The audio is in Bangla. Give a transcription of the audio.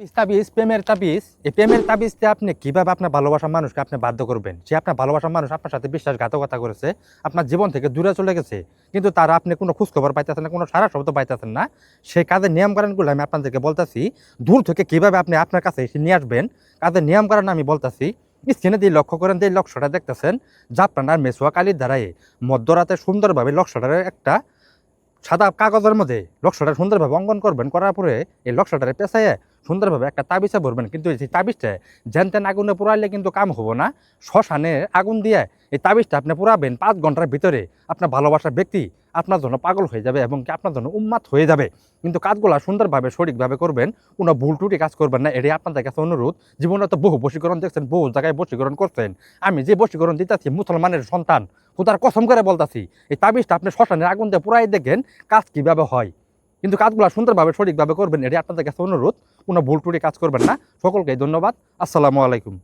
তাবিজ প্রেমের তাবিজ এই প্রেমের তাবিজতে আপনি কিভাবে আপনার ভালোবাসার মানুষকে আপনি বাধ্য করবেন। যে আপনার ভালোবাসার মানুষ আপনার সাথে বিশ্বাসঘাতকতা করেছে, আপনার জীবন থেকে দূরে চলে গেছে, কিন্তু তারা আপনি কোনো খোঁজখবর পাইতেছেন না, কোনো সারা শব্দ পাইতেছেন না। সেই কাজের নিয়মকানুনগুলো আমি আপনাদেরকে বলতেছি। দূর থেকে কিভাবে আপনি আপনার কাছে এসে নিয়ে আসবেন, কাজের নিয়মকানুন আমি বলতেছি। স্ক্রিনে দিয়ে লক্ষ্য করেন, যে লক্ষ্যটা দেখতেছেন, জাফরান মেসোয়া কালির দ্বারাই মধ্যরাতে সুন্দরভাবে লক্ষ্যটার একটা সাদা কাগজের মধ্যে লক্ষ্যটা সুন্দরভাবে অঙ্কন করবেন। করার পরে এই লক্ষ্যটারে পেঁচাইয়ে সুন্দরভাবে একটা তাবিজে ভরবেন। কিন্তু এই তাবিজটা যেন তেন আগুনে পোড়াইলে কিন্তু কাম হবো না। শ্মশানে আগুন দিয়ে এই তাবিজটা আপনি পোড়াবেন, 5 ঘন্টার ভিতরে আপনার ভালোবাসার ব্যক্তি আপনার জন্য পাগল হয়ে যাবে এবং কি আপনার জন্য উন্মাদ হয়ে যাবে। কিন্তু কাজগুলো সুন্দরভাবে সঠিকভাবে করবেন, কোনো ভুল ত্রুটি কাজ করবেন না। এটাই আপনাদের কাছে অনুরোধ। জীবনে তো বহু বশীকরণ দেখছেন, বহু জায়গায় বশীকরণ করছেন। আমি যে বশীকরণ দিতেছি মুসলমানের সন্তান, খোদার কসম করে বলতাছি, এই তাবিজটা আপনি শ্মশানের আগুন দিয়ে পুরাই দেখেন কাজ কিভাবে হয়। কিন্তু কাজগুলো সুন্দরভাবে সঠিকভাবে করবেন, এটি আপনাদের কাছে অনুরোধ। কোনো ভুল ত্রুটি কাজ করবেন না। সকলকে ধন্যবাদ। আসসালামু আলাইকুম।